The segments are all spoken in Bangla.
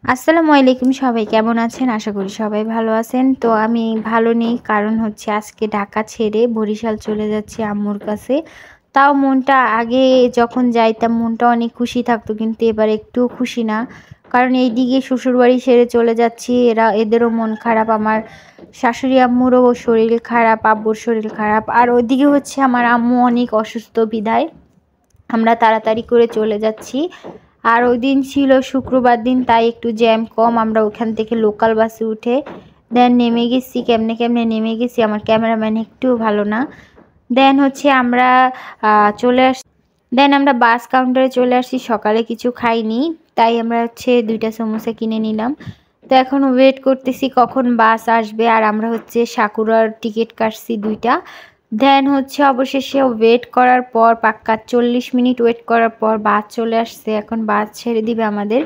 আসসালামু আলাইকুম, সবাই কেমন আছেন? আশা করি সবাই ভালো আছেন। তো আমি ভালো নেই, কারণ হচ্ছে আজকে ঢাকা ছেড়ে বরিশাল চলে যাচ্ছি আম্মুর কাছে। তাও মনটা আগে যখন যাইতাম মনটা অনেক খুশি থাকতো, কিন্তু এবার একটুও খুশি না। কারণ এইদিকে শ্বশুরবাড়ি ছেড়ে চলে যাচ্ছি, এদেরও মন খারাপ, আমার শাশুড়ি আম্মুরও শরীর খারাপ, আব্বুর শরীর খারাপ, আর ওইদিকে হচ্ছে আমার আম্মু অনেক অসুস্থ বিদায় আমরা তাড়াতাড়ি করে চলে যাচ্ছি। আর ওই দিন ছিল শুক্রবার দিন, তাই একটু জ্যাম কম। আমরা ওখান থেকে লোকাল বাসে উঠে দেন নেমে গেছি, কেমনে কেমনে নেমে গেছি, আমার ক্যামেরাম্যান একটুও ভালো না। দেন হচ্ছে আমরা চলে আস দেন আমরা বাস কাউন্টারে চলে আসছি। সকালে কিছু খাইনি, তাই আমরা হচ্ছে 2টা সমোসা কিনে নিলাম। তো এখন ওয়েট করতেছি কখন বাস আসবে, আর আমরা হচ্ছে সাকুরার টিকিট কাটছি 2টা। দেন হচ্ছে অবশেষে ওয়েট করার পর পাক্কা 40 মিনিট ওয়েট করার পর বাস চলে আসছে। এখন বাস ছেড়ে দিবে আমাদের,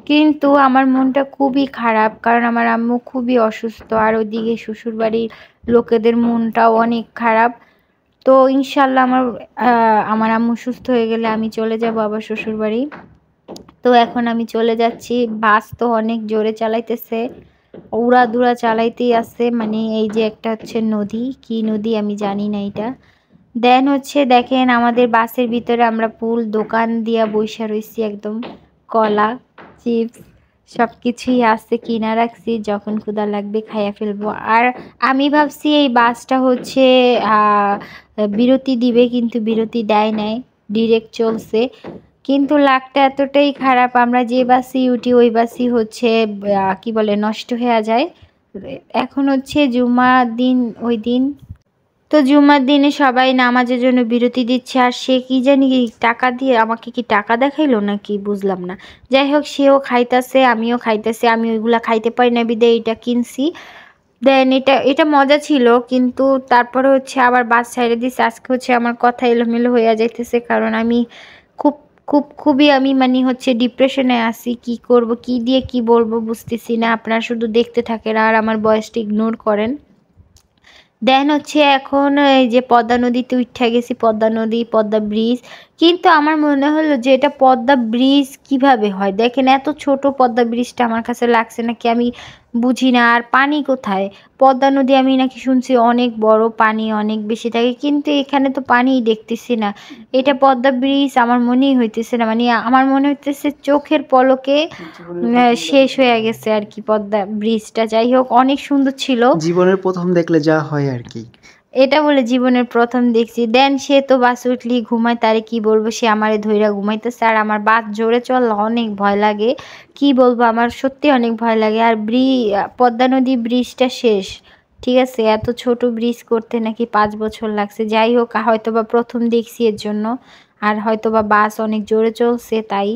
কিন্তু আমার মনটা খুবই খারাপ, কারণ আমার আম্মু খুবই অসুস্থ, আর ওইদিকে শ্বশুরবাড়ির লোকেদের মনটাও অনেক খারাপ। তো ইনশাল্লাহ আমার আম্মু সুস্থ হয়ে গেলে আমি চলে যাব আবার শ্বশুরবাড়ি। তো এখন আমি চলে যাচ্ছি। বাস তো অনেক জোরে চালাইতেছে, উড়াদুরা চালাইতেই আছে। মানে এই যে একটা হচ্ছে নদী, কি নদী আমি জানি না এটা। দেন হচ্ছে দেখেন আমাদের বাসের ভিতরে আমরা ফুল দোকান দিয়া বইসা রইছি, একদম কলা, চিপস সব কিছুই আছে, কিনা রাখছি, যখন ক্ষুধা লাগবে খাইয়া ফেলবো। আর আমি ভাবছি এই বাসটা হচ্ছে বিরতি দিবে, কিন্তু বিরতি দেয় নাই, ডিরেক্ট চলছে। কিন্তু লাকটা এতটাই খারাপ, আমরা যে বাসে উঠি ওই বাসই হচ্ছে কি বলে নষ্ট হয়ে যায়। এখন হচ্ছে জুমার দিন, ওই দিন তো জুমার দিনে সবাই নামাজের জন্য বিরতি দিচ্ছে, আর সে কি জানি টাকা দিয়ে আমাকে কি টাকা দেখাইলো নাকি বুঝলাম না। যাই হোক, সেও খাইতেছে আমিও খাইতেছি, আমি ওইগুলা খাইতে পারি না বিদে এটা কিনছি। দেন এটা এটা মজা ছিল, কিন্তু তারপরে হচ্ছে আবার বাস ছেড়ে দিচ্ছে। আজকে হচ্ছে আমার কথা এলোমেলো হয়ে যাইতেছে, কারণ আমি খুব খুবই আমি মানে হচ্ছে ডিপ্রেশনে আছি। কি করব, কি দিয়ে কি বলবো বুঝতেছি না। আপনারা শুধু দেখতে থাকেন আর আমার ভয়েসটা ইগনোর করেন। দেন হচ্ছে এখন এই যে পদ্মা নদীতে উঠে গেছি, পদ্মা নদী, পদ্মা ব্রিজ। কিন্তু আমার মনে হলো যে এটা পদ্মা ব্রিজ কিভাবে হয়, দেখেন এত ছোট পদ্মা ব্রিজটা আমার কাছে লাগছে নাকি আমি বুঝি না। আর পানি কোথায়? পদ্মা নদী আমি নাকি শুনছি অনেক বড়, পানি অনেক বেশি থাকে, কিন্তু এখানে তো পানিই দেখতেছি না। এটা পদ্মা ব্রিজ আমার মনেই হইতেছে না, মানে আমার মনে হইতেছে চোখের পলকে শেষ হয়ে গেছে আর কি পদ্মা ব্রিজটা। যাই হোক, অনেক সুন্দর ছিল। জীবনের প্রথম দেখলে যা হয় আর কি। এটা বলে জীবনের প্রথম দেখছি। দেন সে তো বাস উঠলি ঘুমায়, তারে কি বলবো, সে আমারে ধইরা ঘুমাইতেছে, আর আমার বাস জোরে চললে অনেক ভয় লাগে। কি বলবো, আমার সত্যি অনেক ভয় লাগে। আর পদ্মা নদী ব্রিজটা শেষ, ঠিক আছে, এত ছোট ব্রিজ করতে নাকি 5 বছর লাগছে। যাই হোক, হয়তো বা প্রথম দেখছি এর জন্য, আর হয়তো বা বাস অনেক জোরে চলছে তাই।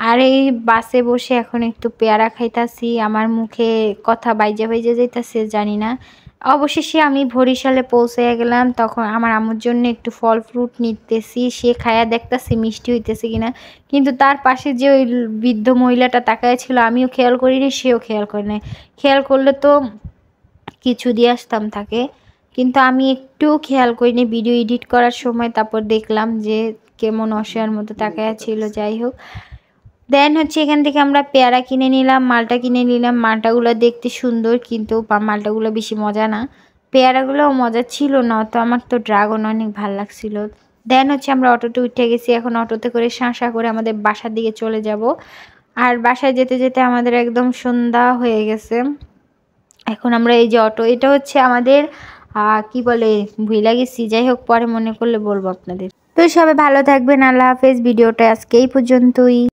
আর এই বাসে বসে এখন একটু পেয়ারা খাইতাছি, আমার মুখে কথা বাইজা বাইজা যাইতাছে জানি না। অবশেষে আমি বরিশালে পৌঁছে গেলাম। তখন আমার আম্মুর জন্য একটু ফল ফ্রুট নিতেছি, সে খায়া দেখতাছি মিষ্টি হইতেছে কিনা। কিন্তু তার পাশে যে ওই বৃদ্ধ মহিলাটা তাকায় ছিল, আমিও খেয়াল করিনি, সেও খেয়াল করে নাই। খেয়াল করলে তো কিছু দিয়ে আসতাম তাকে, কিন্তু আমি একটু খেয়াল করিনি ভিডিও এডিট করার সময়। তারপর দেখলাম যে কেমন অসহায়ের মতো তাকায়া ছিল। যাই হোক, দেন হচ্ছে এখান থেকে আমরা পেয়ারা কিনে নিলাম, মালটা কিনে নিলাম। মালটাগুলো দেখতে সুন্দর, কিন্তু মালটাগুলো বেশি মজা না। পেয়ারাগুলোও মজা ছিল না, তো আমার তো ড্রাগন অনেক ভাল লাগছিল। দেন হচ্ছে আমরা অটোতে উঠে গেছি, এখন অটোতে করে শাঁসা করে আমাদের বাসার দিকে চলে যাব। আর বাসায় যেতে যেতে আমাদের একদম সন্ধ্যা হয়ে গেছে। এখন আমরা এই যে অটো, এটা হচ্ছে আমাদের কি বলে ভুইলা গেছি। যাই হোক, পরে মনে করলে বলবো আপনাদের। তো সবাই ভালো থাকবেন, আল্লাহ হাফেজ। ভিডিওটা আজকে এই পর্যন্তই।